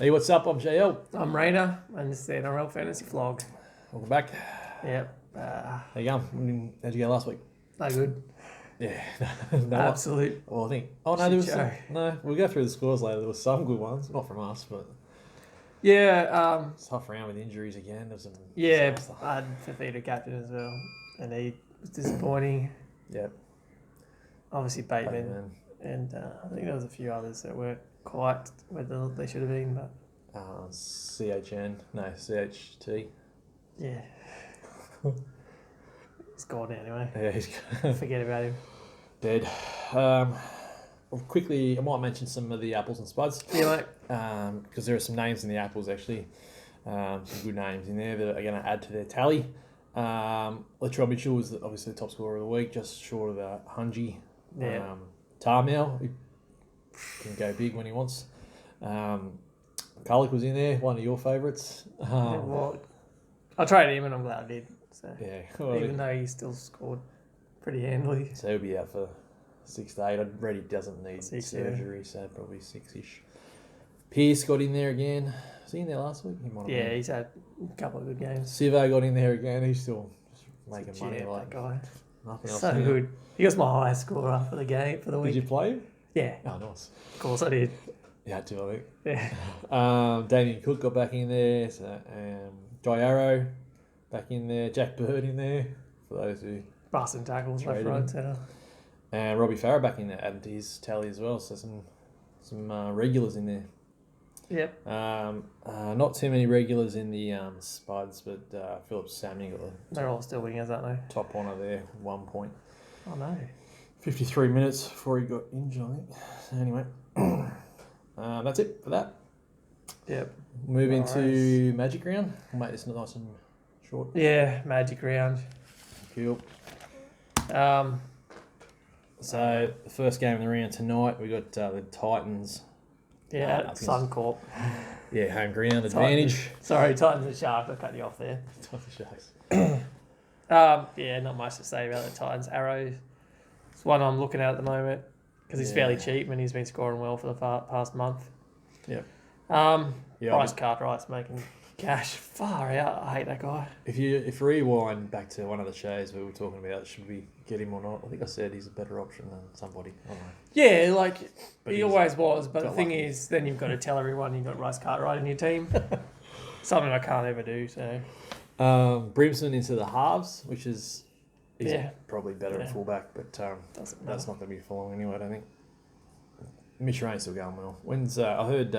Hey, what's up? I'm JL. I'm Rayner, and this is the NRL Fantasy Flog. Welcome back. Yep. How you going? How'd you go last week? No good. Yeah. No. Absolute. Well, I think. Oh no, there was shit some, show. no. We'll go through the scores later. There was some good ones, not from us, but Yeah. tough round with injuries again. There was some Yeah. disaster. I had Fafita captain as well, and he was disappointing. Yep. Obviously Bateman, Bateman. and I think there was a few others that weren't quite where they should have been, but CHN. No, CHT. yeah. He's gone anyway. Yeah, he's Forget about him. dead. Quickly, I might mention some of the apples and spuds. Yeah, mate. Because there are some names in the apples actually, some good names in there that are going to add to their tally. Latrell Mitchell was obviously the top scorer of the week, just short of Hungy. Yeah. Tarmel, who can go big when he wants. McCullough was in there, one of your favourites. Yeah, well, I traded him, and I'm glad I did. So Yeah, well, even though he still scored pretty handily. so he'll be out for 6 to 8. I read he doesn't need 6, surgery, so probably 6-ish. Pierce got in there again. Was he in there last week? He might have Yeah, been. he's had a couple of good games. Sivo got in there again. He's still just making money Yeah, like that guy. nothing else. So now. good. He was my highest scorer for the game for the Did week. you play him? Yeah, Oh, nice. of course I did. You had to, I think. Yeah, Damien Cook got back in there. So, Jai Arrow back in there. Jack Bird in there, for those who... busting tackles left, Traded right, him. centre. And Robbie Farah back in there, added to his tally as well. So some regulars in there. Yep. Not too many regulars in the spuds, but Philip Samuel got the They're all still wingers, aren't they? top honour there, 1 point. Oh no. 53 minutes before he got injured, I think. So anyway, that's it for that. Yep. Moving Nice. to Magic Round. We'll make this nice and short. Yeah, magic round. Cool. Um, So the first game of the round tonight, we got the Titans. yeah, I think it's- Suncorp. Yeah, home ground advantage. Sorry, Titans and Sharks. I cut you off there. Titans Sharks. Yeah, not much to say about the Titans. Arrows. It's one I'm looking at the moment because he's fairly Yeah. cheap and he's been scoring well for the past month. Yep. Yeah, but Bryce Cartwright's making cash far out. I hate that guy. if you rewind back to one of the shows we were talking about, should we get him or not? I think I said he's a better option than somebody. I don't know. Yeah, like But he he's always was. But the got thing lucky. is, then you've got to tell everyone you've got Bryce Cartwright in your team. Something I can't ever do. So Brimson into the halves, which is he's Yeah. probably better at Yeah. fullback, but doesn't that's matter. not going to be for long anyway. I don't think. Mitch Rain's still going well. When's I heard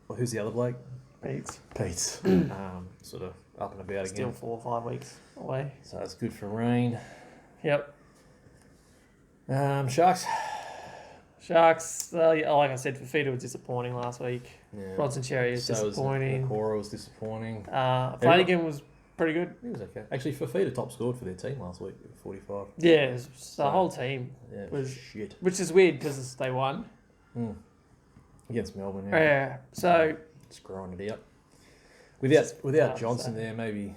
who's the other bloke? Beats. Pete's sort of up and about Still again. 4 or 5 weeks away. So that's good for Rain. Yep. Sharks. Sharks. Yeah, like I said, Fafita was disappointing last week. Yeah. Bronson Cherry is disappointing. Cora was disappointing. Flanagan was pretty good. He was okay. Actually, Fafita top scored for their team last week with 45. Yeah, the So- whole team, Yeah, Was- shit. which is weird because they won. Against Melbourne, Yeah. yeah. So Just growing it out. Without hard to Johnson say. there, maybe,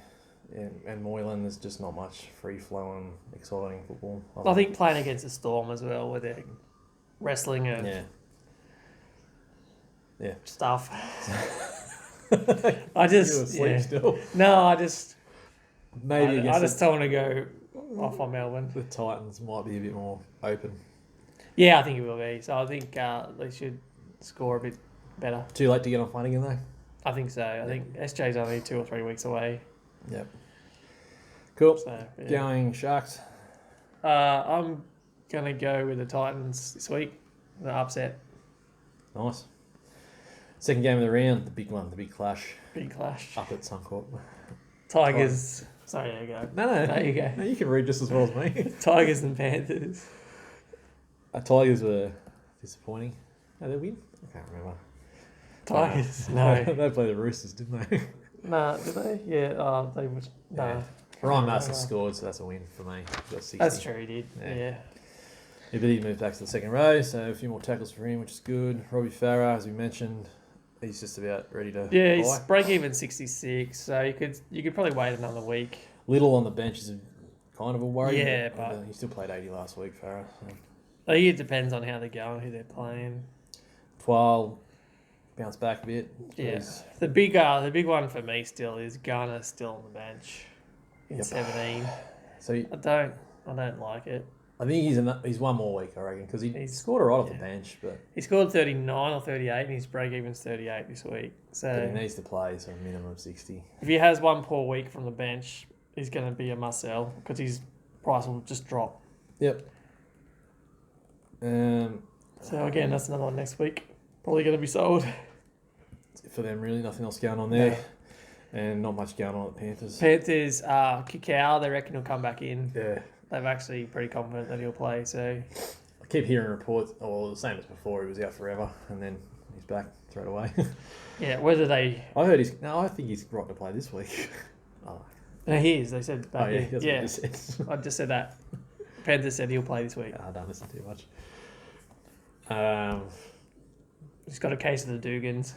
and Moylan, there's just not much free-flowing, exciting football. I think playing against the Storm as well, where they're wrestling and Yeah. stuff. I You're just asleep still. No, I just Maybe I against just don't want to go off on Melbourne. the Titans might be a bit more open. Yeah, I think it will be. So I think they should score a bit better. Too late to get on Flanagan though. I think so. I think SJ's only 2 or 3 weeks away. Yep. Cool. So yeah. Going Sharks. I'm gonna go with the Titans this week. The upset, Nice. Second game of the round, the big one, the big clash big clash. up at Suncorp. Tigers. Sorry, there you go. No. There you go. No, you can read just as well as me. Tigers and Panthers. Tigers were disappointing. No, they win? I can't remember. Tigers. No. They played the Roosters, didn't they? Nah, did they? Yeah. They was. No. Yeah. Ryan Marston scored, so that's a win for me. He got 60. That's true. He did. Yeah. Yeah. Yeah, but he moved back to the second row, so a few more tackles for him, which is good. Robbie Farah, as we mentioned, he's just about ready to Yeah. He's buy. break even 66, so you could probably wait another week. Little on the bench is kind of a worry. Yeah, but- he still played 80 last week, Farah. So. I think it depends on how they're going, who they're playing. Twal bounce back a bit. Yeah. The big one for me still is Garner still on the bench in 17. So I don't like it. I think he's one more week, I reckon, because he scored a lot off the bench, but he scored 39 or 38, and his break even's 38 this week. So but he needs to play, so a minimum of 60. If he has one poor week from the bench, he's going to be a must sell because his price will just drop. Yep. So again, that's another one next week. Probably going to be sold. For them, really, nothing else going on there. Yeah. And not much going on at the Panthers. Panthers, Kikau, they reckon he'll come back in. Yeah. They're actually pretty confident that he'll play. So I keep hearing reports, the same as before, he was out forever, and then he's back straight away. Yeah, whether they... I think he's right to play this week. No, he is. They said back in. That's yeah. What he said. I just said that. Panthers said he'll play this week. I don't listen too much. He's got a case of the Dugans.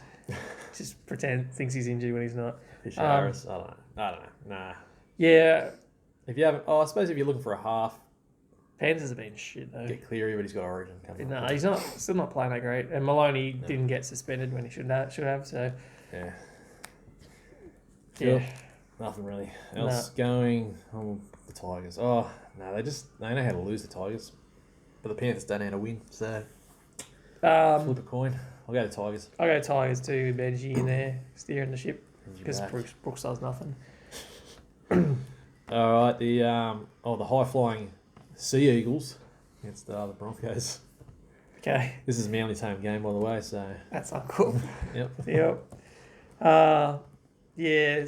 Just thinks he's injured when he's not. Fisher Harris, I don't know. Nah. Yeah. If you haven't, I suppose if you're looking for a half, Panthers have been shit though. get Cleary, but he's got Origin coming. No, he's still not playing that great. And Maloney didn't get suspended when he should have. So yeah. Nothing really else going on the Tigers. Oh no, they know how to lose the Tigers, but the Panthers don't know how to win. So flip a coin. I'll go to Tigers. I'll go Tigers too. Benji in there steering the ship because Benji Brooks does nothing. All right, the high flying Sea Eagles against the Broncos. Okay. This is Manly's home game, by the way. So that's not cool. Yep. Yeah.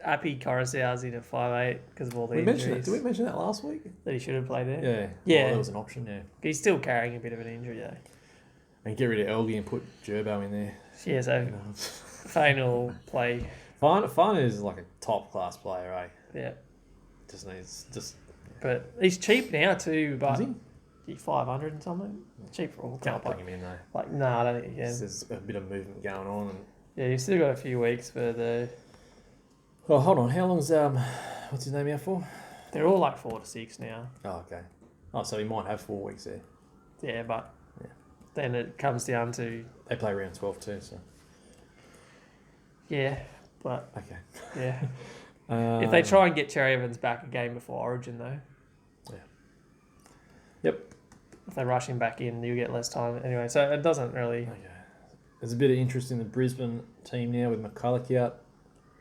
Appy Coruscant's in at 5'8" because of all the injuries. Did we mention that last week? That he should have played there? Yeah. Yeah. Well, that was an option, yeah. He's still carrying a bit of an injury, though. And get rid of Elgie and put Gerbo in there. Yeah, so Fane will play. Fane is like a top-class player, eh? Yeah. But he's cheap now, too, but... Is he? 500 and something? Cheap for all. Can't bring him in, though. No, I don't think you can. There's a bit of movement going on. Yeah, you've still got a few weeks for the... Oh, hold on. How long's what's his name out for? They're all like 4 to 6 now. Oh, okay. Oh, so he might have 4 weeks there. Yeah, but then it comes down to... They play round 12 too, so... Yeah, but... Okay. Yeah. If they try and get Cherry Evans back a game before Origin, though... Yeah. Yep. If they rush him back in, you'll get less time. Anyway, so it doesn't really... Okay. There's a bit of interest in the Brisbane team now with McCullough out.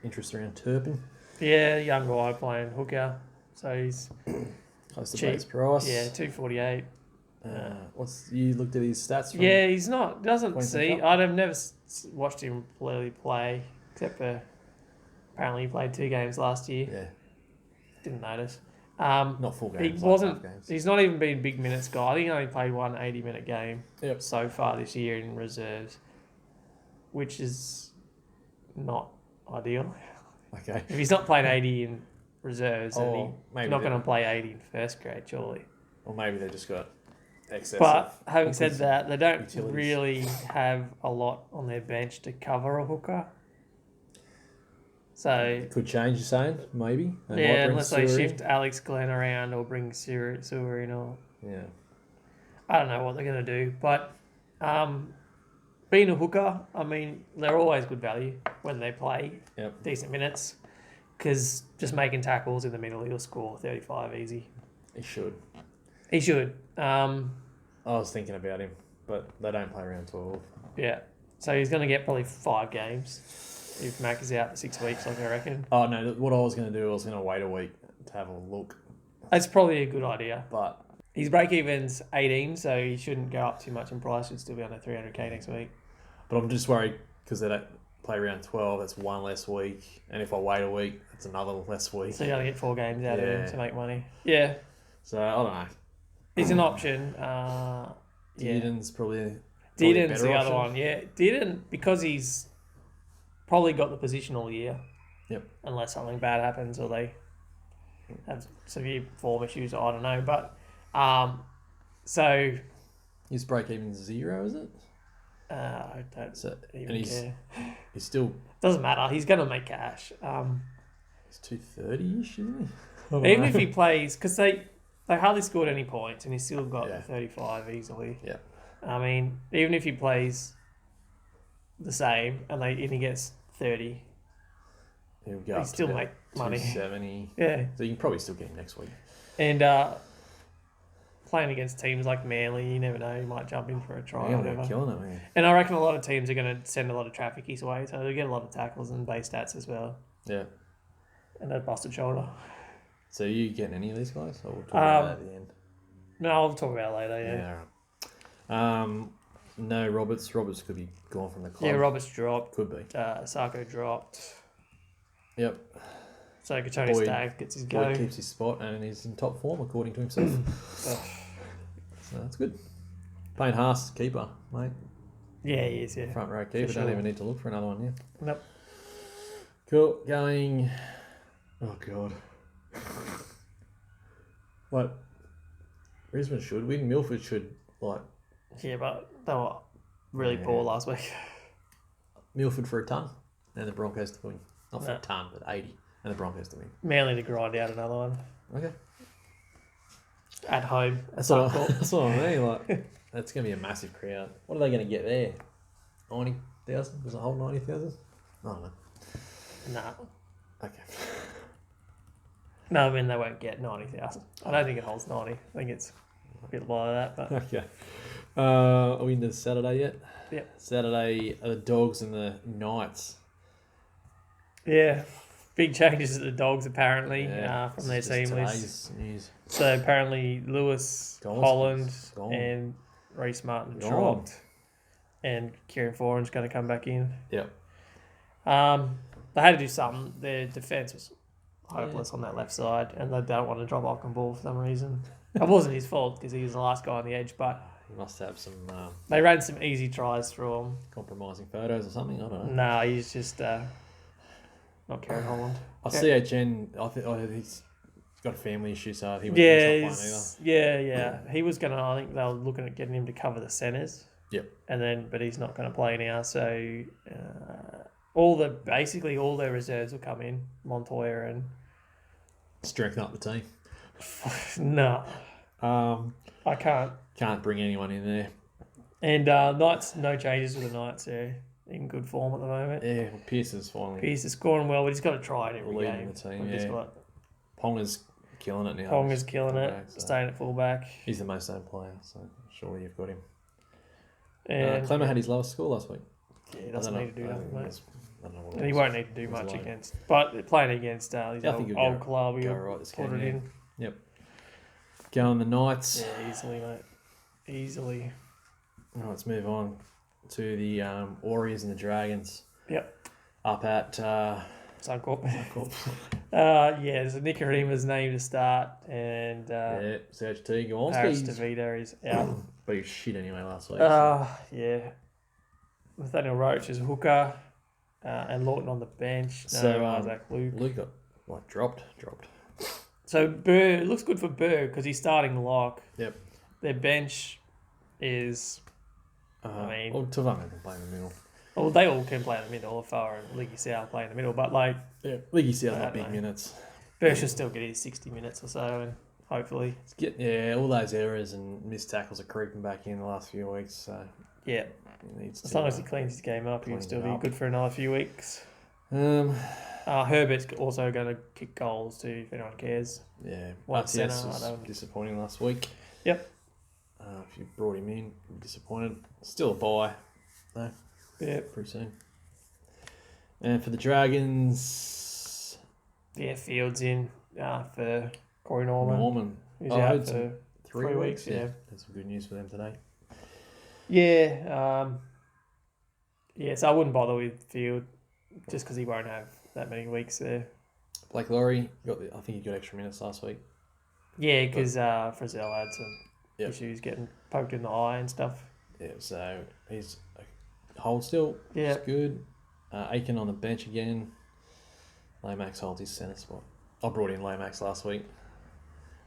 Interest around Turpin. Yeah, young guy playing hooker. So he's close to cheap. base price. Yeah, 248. You looked at his stats? Doesn't see. I've never watched him clearly play, except for apparently he played 2 games last year. Yeah. Didn't notice. Not full games. He's not even been big minutes guy. I think he only played one 80-minute game so far this year in reserves, which is not ideal. Okay. If he's not playing 80 in reserves, then he's not going to play 80 in first grade, surely. Or maybe they just got excess. But having said that, they don't utilities. really have a lot on their bench to cover a hooker. So it could change, you're saying? Maybe? Unless they shift Alex Glenn around or bring Sewer in or... Yeah. I don't know what they're going to do. But being a hooker, I mean, they're always good value when they play decent minutes, because just making tackles in the middle, he'll score 35 easy. He should. I was thinking about him, but they don't play around 12. Yeah. So he's going to get probably 5 games if Mac is out for 6 weeks, like I reckon. Oh, no, what I was going to do, I was going to wait a week to have a look. That's probably a good idea. But his break-even's 18, so he shouldn't go up too much in price. Should still be under 300k next week. But I'm just worried because they don't play around 12. That's 1 less week. And if I wait a week, it's another less week. So you only get 4 games out of him to make money. Yeah. So, I don't know. He's an option. Dearden's probably Dearden's the other one. Yeah. Dearden, because he's probably got the position all year. Yep. Unless something bad happens or they have severe form issues, I don't know. But, so... His break-even 0, is it? I don't even care. He's still... Doesn't matter. He's going to make cash. He's 230-ish, isn't he? Even if he plays... Because they hardly scored any points and he's still got 35 easily. Yeah. I mean, even if he plays the same, and he gets 30. He'll go. He still make money. 270. Yeah. So you can probably still get him next week. And playing against teams like Manly, you never know, he might jump in for a try. Yeah, they're killing it, man. And I reckon a lot of teams are going to send a lot of traffic his way, so they'll get a lot of tackles and base stats as well. Yeah. And a busted shoulder. So are you getting any of these guys? Or we'll talk about that at the end. No, I'll talk about it later, yeah. Yeah, all right. No, Roberts. Roberts could be gone from the club. Yeah, Roberts dropped. Could be. Sarko dropped. Yep. So Tony Stagg gets his go. Boyd keeps his spot and he's in top form according to himself. So that's good. Payne Haas, keeper, mate. Yeah, he is, yeah. Front row keeper. Sure. Don't even need to look for another one, yeah. Nope. Cool. Going. Oh, God. Like, Brisbane should win. Milford should, like... Yeah, but they were really poor last week. Milford for a ton and the Broncos to win. Not for a ton, but 80 and the Broncos to win. Manly to grind out another one. Okay. At home. That's what I mean. Like, that's going to be a massive crowd. What are they going to get there? 90,000? Does it hold 90,000? I don't know. Nah. Okay. No, I mean, they won't get 90,000. I don't think it holds 90. I think it's a bit lower than that. But Okay. Are we into Saturday yet? Yep. Saturday, the Dogs and the Knights. Yeah. Big changes at the Dogs, apparently, from their team list. News. So apparently Lewis, Holland, and Reece Martin dropped. And Kieran Foran's going to come back in. Yep. They had to do something. Their defence was hopeless on that left side, and they don't want to drop Ockenball for some reason. It wasn't his fault because he was the last guy on the edge, but He must have some they ran some easy tries through him. compromising photos or something. I don't know. No, he's just not Kieran Holland. CHN, I think he's got a family issue, so he's not playing either. He was gonna. I think they were looking at getting him to cover the centres. Yep. But he's not going to play now. So basically all their reserves will come in. Montoya and Strengthen up the team. No. I can't. Can't bring anyone in there. And Knights, no changes with the Knights. They're in good form at the moment. Yeah, well, Pearce is finally... Pearce is scoring well, but he's got to try it every game. The team, Ponga's killing it now. Ponga's killing it, staying at fullback. He's the most owned player, so surely you've got him. And Clemmer had his lowest score last week. Yeah, he doesn't need to do nothing, mate. I don't know and he won't need to do much against. But playing against his old club, he'll put it in. Yep. Going the Knights. Yeah, easily, mate. Easily. Right, let's move on to the Warriors and the Dragons. Yep. Up at Suncorp. There's a Nicarima's name to start, and Serge Teague. Paris DeVita is out. But he was shit anyway last week. Yeah. Nathaniel Roach is a hooker, and Lawton on the bench. Isaac Luke got dropped. So Burr looks good for Burr because he's starting the lock. Yep. Their bench is, Tavanga can play in the middle. Well, they all can play in the middle. Farah and Leaky South play in the middle, but Leaky South got big minutes. Burr should still get his 60 minutes or so, and hopefully. All those errors and missed tackles are creeping back in the last few weeks. So yeah, as long as he cleans his game up, he'll still be good for another few weeks. Herbert's also going to kick goals too, if anyone cares. Yeah, RTS was disappointing last week. Yep. If you brought him in, disappointed. Still a bye, though. Yeah, pretty soon. And for the Dragons, Fields in for Corey Norman. He's out for 3 weeks. Yeah, that's some good news for them today. Yeah. So I wouldn't bother with Field just because he won't have that many weeks there. Blake Laurie I think he got extra minutes last week. Yeah, because Frizzell had some issues getting poked in the eye and stuff. Yeah, so he's hold still. Yeah, it's good. Aiken on the bench again. Lomax holds his centre spot. I brought in Lomax last week.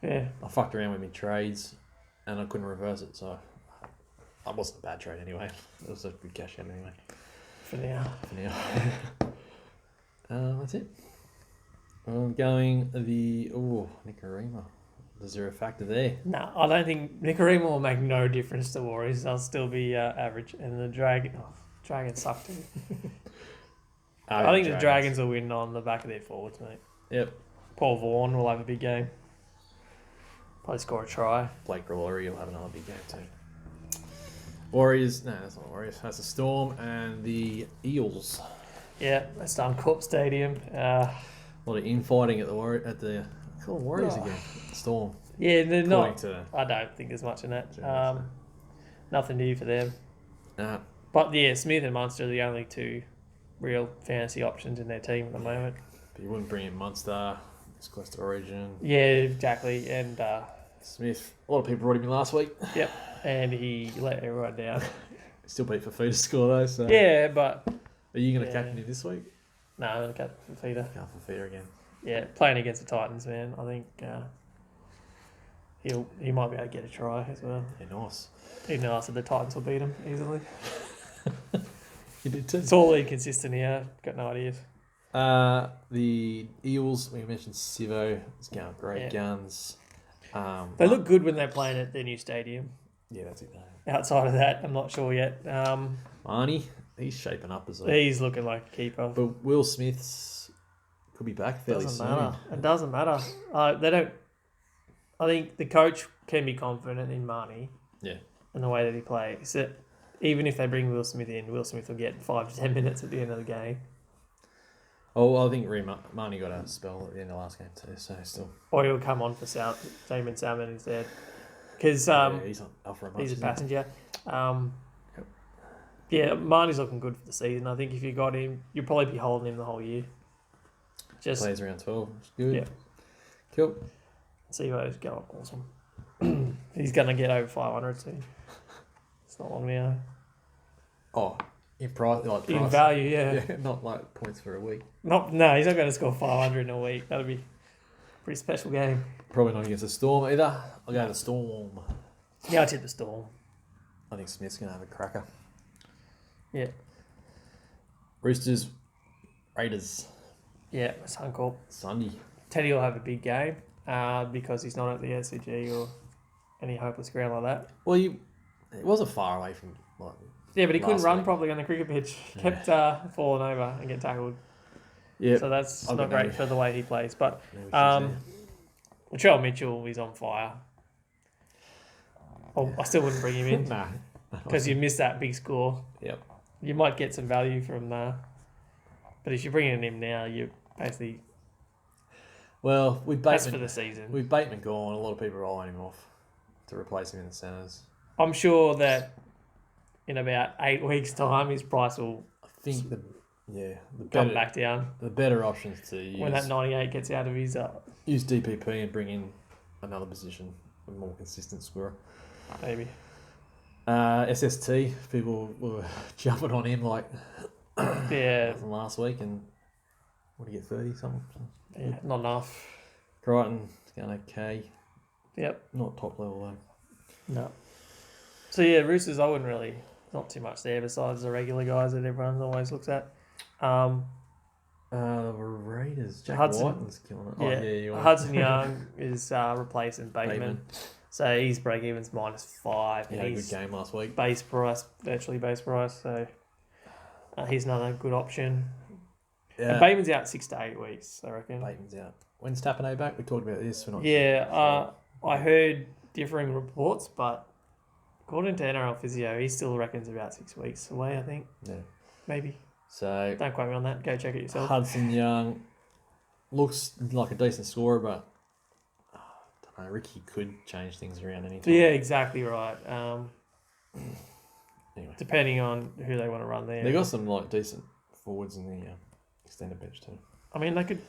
Yeah, I fucked around with my trades, and I couldn't reverse it, so it wasn't a bad trade anyway. It was a good cash out anyway. For now. That's it. Going Nicarima. Is there a factor there? No, I don't think Nicarima will make no difference to Warriors. They'll still be average. And the Dragon, Dragons suck too. I think the Dragons will win on the back of their forwards, mate. Yep. Paul Vaughan will have a big game. Probably score a try. Blake Laurie will have another big game too. Warriors, no, that's not the Warriors. That's the Storm and the Eels. Yeah, that's Suncorp Stadium. A lot of infighting at the Warriors again. Storm. Yeah, they're not. I don't think there's much in that. Nothing new for them. Nah. But yeah, Smith and Munster are the only two real fantasy options in their team at the moment. But you wouldn't bring in Munster. It's close to Origin. Yeah, exactly. And Smith, a lot of people brought him in last week. Yep, and he let everyone down. Still beat Fafita to score though. So. Yeah, but... Are you going to captain him this week? No, I'm going to captain Fafita. Fafita again. Yeah, playing against the Titans, man. I think he might be able to get a try as well. Yeah, nice. Even though I said the Titans will beat him easily. You did too. It's all inconsistent here. Got no ideas. The Eels, we mentioned Sivo. It's going great guns. They look good when they're playing at their new stadium. Yeah, that's it. Outside of that, I'm not sure yet. Marnie, he's shaping up as well. He's looking like a keeper. But Will Smith's could be back fairly soon. Matter. It doesn't matter. They don't. I think the coach can be confident in Marnie. Yeah. And the way that he plays. That even if they bring Will Smith in, Will Smith will get 5 to 10 minutes at the end of the game. Oh, I think Marnie got a spell at the end of the last game too, so still. Or he'll come on for Damon Salmon instead. Because he's up for a month, he's a passenger. Yeah, Marnie's looking good for the season. I think if you got him, you'll probably be holding him the whole year. Just plays around 12. It's good. Yeah. Cool. CEO's going awesome. He's going to get over 500 soon. It's not long now. Oh, in price, in value, yeah. Not like points for a week. No, he's not going to score 500 in a week. That'll be a pretty special game. Probably not against the Storm either. I'll go to the Storm. Yeah, I tip the Storm. I think Smith's going to have a cracker. Yeah. Roosters, Raiders. Yeah, Suncorp. Sunday. Teddy will have a big game because he's not at the SCG or any hopeless ground like that. Well, it wasn't far away from... Yeah, but he couldn't run properly on the cricket pitch. Kept falling over and get tackled. Yeah, so that's not great for the way he plays. But Latrell Mitchell is on fire. I still wouldn't bring him in. Nah. Because you missed that big score. Yep. You might get some value from but if you're bringing him now, you're basically... Well, with Bateman... That's for the season. With Bateman gone, a lot of people are eyeing him off to replace him in the centres. I'm sure that in about 8 weeks' time, his price will... I think come back down. The better options to use... When that 98 gets out of his... use DPP and bring in another position, a more consistent scorer. Maybe. SST, people were jumping on him like... from last week, and what do you get, 30 something? Yeah, not enough. Crichton, it's going okay. Yep. Not top level though. No. So yeah, Roosters, I wouldn't really... Not too much there besides the regular guys that everyone always looks at. The Raiders, Jack Whiten's killing it. Yeah, Hudson Young is replacing Bateman. So his break-even's -5. He had a good game last week. Virtually base price. So he's another good option. Yeah. And Bateman's out 6 to 8 weeks, I reckon. Bateman's out. When's Tapane back? We talked about this. I heard differing reports, but according to NRL Physio, he still reckons about 6 weeks away, I think. Yeah. Maybe. So don't quote me on that. Go check it yourself. Hudson Young looks like a decent scorer, but I don't know, Ricky could change things around anytime. Yeah, exactly right. Anyway. Depending on who they want to run there. They got some decent forwards in the extended bench too. I mean, they could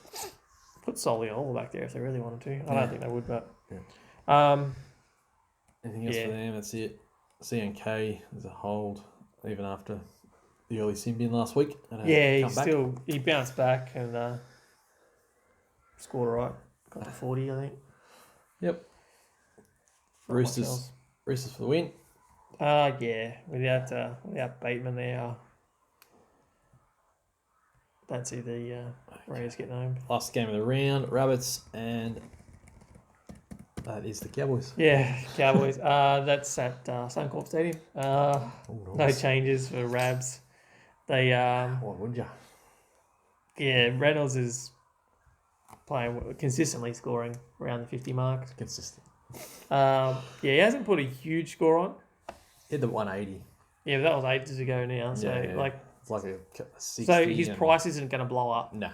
put Solly all back there if they really wanted to. I don't think they would, but... Yeah. Anything else for them? That's it. CNK is a hold even after the early Symbian last week. He bounced back and scored all right. Got to 40, I think. Yep. Roosters for the win. Without Bateman there, don't see the Raiders getting home. Last game of the round, Rabbits, and that is the Cowboys. Yeah, Cowboys. That's at Suncorp Stadium. No changes for Rabs. They Why wouldn't you? yeah, Reynolds is playing consistently, scoring around the 50 mark. Consistent. Yeah, he hasn't put a huge score on. Hit the 180. Yeah, but that was ages ago now. So it's like a 60. So his price isn't going to blow up. Nah.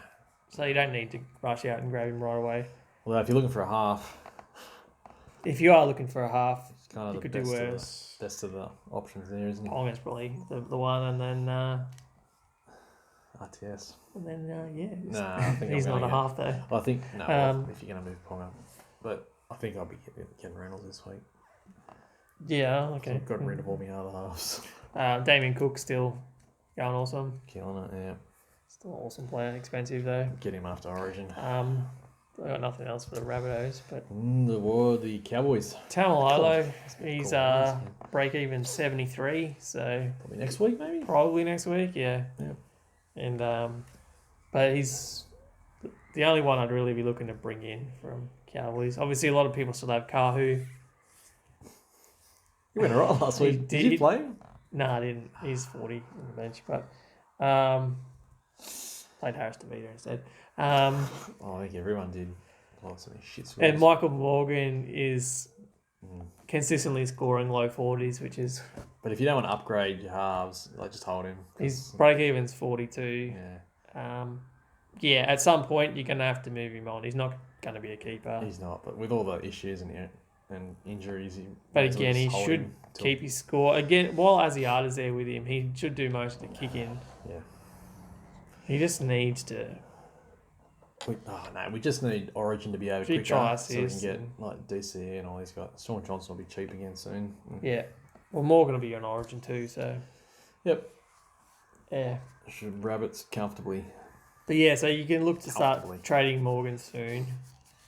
So you don't need to rush out and grab him right away. Well, if you're looking for a half, if you are looking for a half, it's kind of you the could do worse. Best of the options there, isn't it? Ponga's probably the one, and then RTS. And then Nah, I think he's not a half though. I think no. If you're going to move Ponga, but I think I'll be getting Reynolds this week. Yeah, okay. I've got rid of all my other halves. Damien Cook still going awesome. Killing it, yeah. Still an awesome player, expensive though. Get him after Origin. I got nothing else for the Rabbitohs, but the Cowboys. Tamalolo, he's break even 73, so probably next week, maybe. Probably next week, yeah. And but he's the only one I'd really be looking to bring in from Cowboys. Obviously, a lot of people still have Kahu. You went alright last week. Did you play him? No, I didn't. He's 40 on the bench, but played Harris DeVito instead. I think everyone did. Lots of shit scores. And Michael Morgan is consistently scoring low 40s, which is... But if you don't want to upgrade your halves, just hold him. His break-even's 42. Yeah. At some point, you're going to have to move him on. He's not going to be a keeper. He's not, but with all the issues and injuries... But again, he should keep his score. Again, while Asiata's there with him, he should do most of the kicking. Yeah. He just needs to... we just need Origin to be able to quicker so we can get like DC and all these guys. Sean Johnson will be cheap again soon. Yeah. Well, Morgan will be on Origin too, so... Yep. Yeah. Should Rabbits comfortably. But yeah, so you can look to start trading Morgan soon.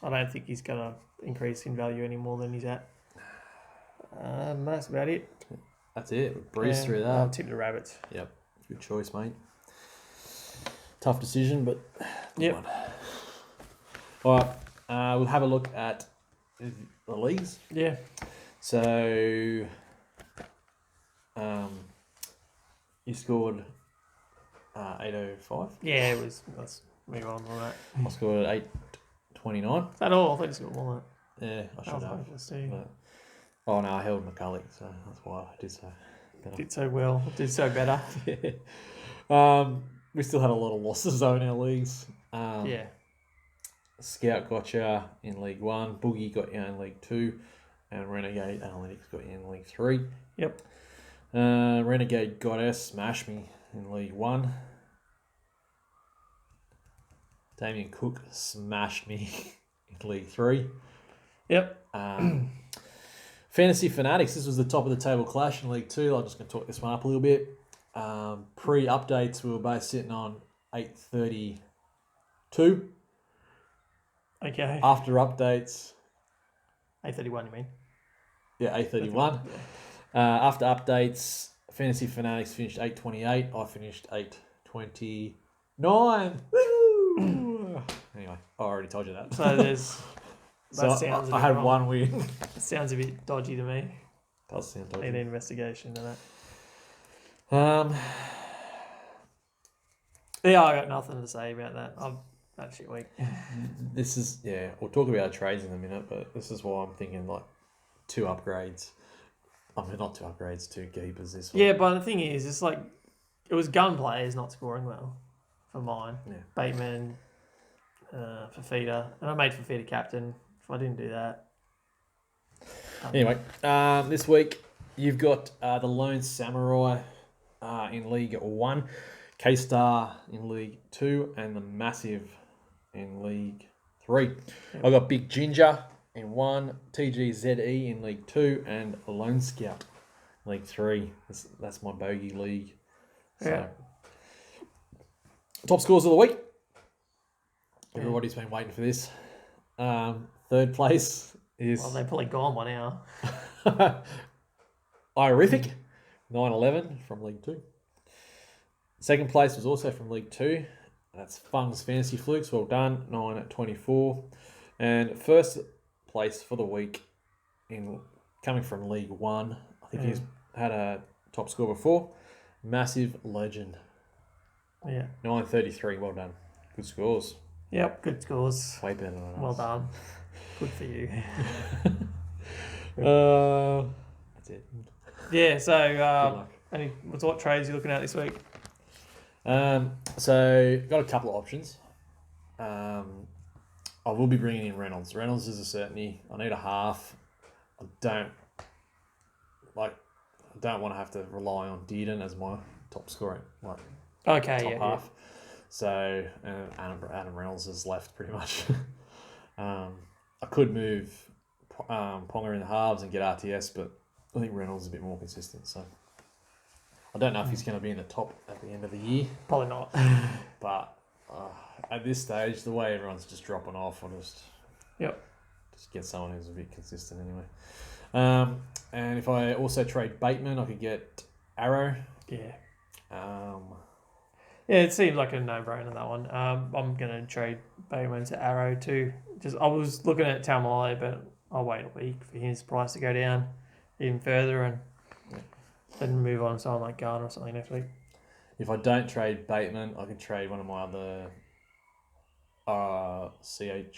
I don't think he's going to increase in value any more than he's at. That's about it. That's it. We breezed through that. I'll tip the Rabbits. Yep. Good choice, mate. Tough decision, but good one. All right. We'll have a look at the leagues. Yeah. So, you scored 805. Yeah, it was. Let's move on from that. I scored 829. Is that all? I thought you scored more than that. Yeah, I should have. Let's see. But, no, I held McCullough, so that's why I did so better. Did so well. Did so better. Yeah. We still had a lot of losses though in our leagues. Yeah. Scout got you in League 1. Boogie got you in League 2. And Renegade Analytics got you in League 3. Yep. Renegade Goddess smashed me in League 1. Damien Cook smashed me in League 3. Yep. Fantasy Fanatics, this was the top of the table clash in League 2. I'm just going to talk this one up a little bit. Pre-updates, we were both sitting on 832. Okay. After updates... 831, you mean? Yeah, 831. After updates, Fantasy Fanatics finished 828. I finished 829. Woo! Anyway, I already told you that. So there's... I had one win. It sounds a bit dodgy to me. Does sound dodgy. Need an investigation to that. Yeah, I got nothing to say about that. I'm that shit week. This is we'll talk about trades in a minute, but this is why I'm thinking like 2 upgrades. I mean, not 2 upgrades, 2 keepers this week. Yeah, but the thing is, it's like it was gun players not scoring well for mine. Yeah. Bateman, Fafita, and I made Fafita captain. If I didn't do that. Anyway, this week you've got the Lone Samurai in League 1, K-Star in League 2, and the Massive in League 3. Yep. I've got Big Ginger in 1, TGZE in League 2, and Lone Scout in League 3. That's my bogey league. So, top scores of the week. Everybody's been waiting for this. Third place is... Well, they've probably gone by now. Irific, 9-11 from League 2. Second place was also from League 2. That's Fung's Fantasy Flukes. Well done, 9-24. And first place for the week coming from League 1. I think he's had a top score before. Massive Legend, Yeah. 9.33. Well done. Good scores. Yep. Good scores. Way better than us. Well done. Good for you. That's it. Yeah. So, Good luck. what trades are you looking at this week? So got a couple of options. I will be bringing in Reynolds. Reynolds is a certainty. I need a half. I don't want to have to rely on Dearden as my top scorer, top half. Yeah. So Adam Reynolds is left pretty much. I could move Ponga in the halves and get RTS, but I think Reynolds is a bit more consistent. So I don't know if he's going to be in the top at the end of the year. Probably not. But at this stage, the way everyone's just dropping off, I'll just get someone who's a bit consistent anyway. And if I also trade Bateman, I could get Arrow. Yeah. Yeah, it seems like a no-brainer, that one. I'm going to trade Bateman to Arrow too. I was looking at Tamalolo, but I'll wait a week for his price to go down even further and then move on to someone like Garner or something next week. If I don't trade Bateman, I can trade one of my other CHT.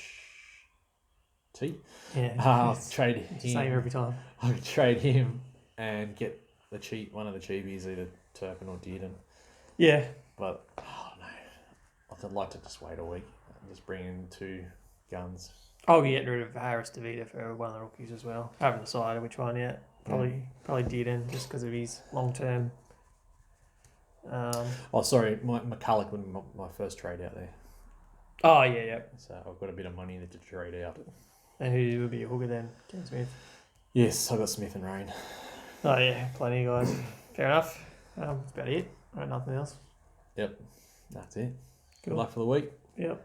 Yeah. I'll trade him. Same every time. I could trade him and get one of the cheapies, either Turpin or Dearden. Yeah. But I don't know. I'd like to just wait a week and just bring in 2 guns. I'll get rid of Harris DeVita for one of the rookies as well. I haven't decided which one yet. Probably Dearden just because of his long term. Sorry, McCullough would be my first trade out there. Oh yeah. So I've got a bit of money to trade out. And who would be your hooker then? Ken Smith. Yes, I got Smith and Rain. Oh yeah, plenty of guys. Fair enough. That's about it. Nothing else. Yep, that's it. Cool. Good luck for the week. Yep.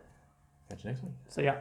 Catch you next week. See ya.